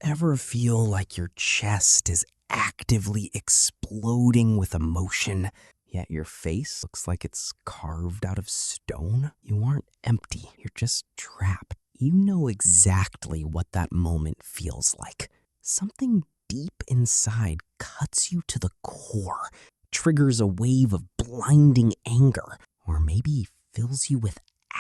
Ever feel like your chest is actively exploding with emotion, yet your face looks like it's carved out of stone? You aren't empty, you're just trapped. You know exactly what that moment feels like. Something deep inside cuts you to the core, triggers a wave of blinding anger, or maybe fills you with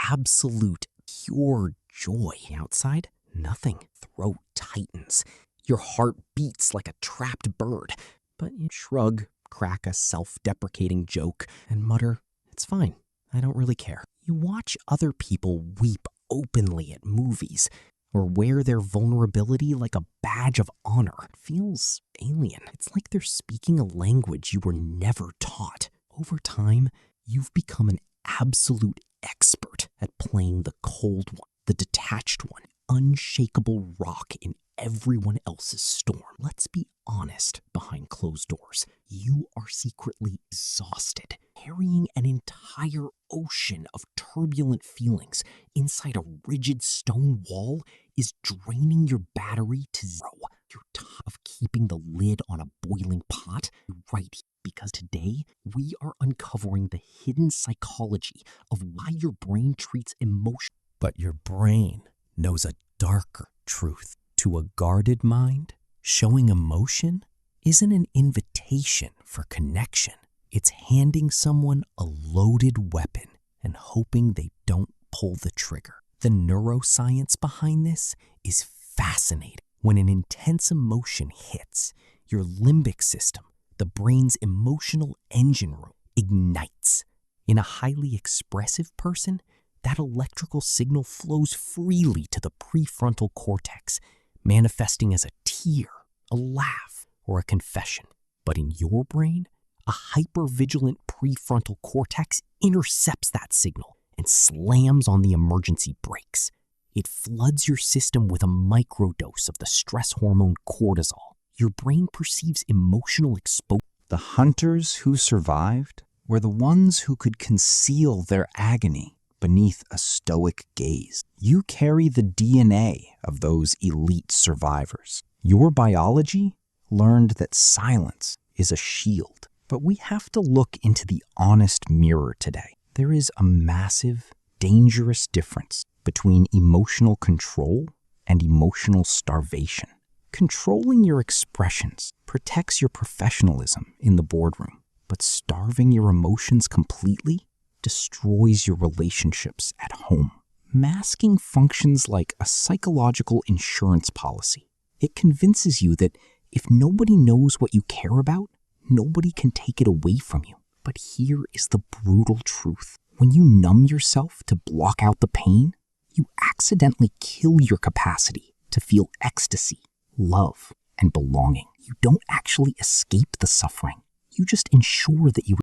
absolute pure joy. Outside, nothing. Throat tightens. Your heart beats like a trapped bird. But you shrug, crack a self-deprecating joke, and mutter, "It's fine. I don't really care." You watch other people weep openly at movies, or wear their vulnerability like a badge of honor. It feels alien. It's like they're speaking a language you were never taught. Over time, you've become an absolute expert at playing the cold one, the detached one, unshakable rock in everyone else's storm. Let's be honest, behind closed doors, you are secretly exhausted, carrying an entire ocean of turbulent feelings inside a rigid stone wall is draining your battery to zero. You're tired of keeping the lid on a boiling pot right here, because today we are uncovering the hidden psychology of why your brain treats emotion. But your brain knows a darker truth. To a guarded mind, showing emotion isn't an invitation for connection. It's handing someone a loaded weapon and hoping they don't pull the trigger. The neuroscience behind this is fascinating. When an intense emotion hits, your limbic system, the brain's emotional engine room, ignites. In a highly expressive person, that electrical signal flows freely to the prefrontal cortex, manifesting as a tear, a laugh, or a confession. But in your brain, a hypervigilant prefrontal cortex intercepts that signal and slams on the emergency brakes. It floods your system with a microdose of the stress hormone cortisol. Your brain perceives emotional exposure. The hunters who survived were the ones who could conceal their agony beneath a stoic gaze. You carry the DNA of those elite survivors. Your biology learned that silence is a shield. But we have to look into the honest mirror today. There is a massive, dangerous difference between emotional control and emotional starvation. Controlling your expressions protects your professionalism in the boardroom, but starving your emotions completely destroys your relationships at home. Masking functions like a psychological insurance policy. It convinces you that if nobody knows what you care about, nobody can take it away from you. But here is the brutal truth. When you numb yourself to block out the pain, you accidentally kill your capacity to feel ecstasy, love, and belonging. You don't actually escape the suffering. You just ensure that you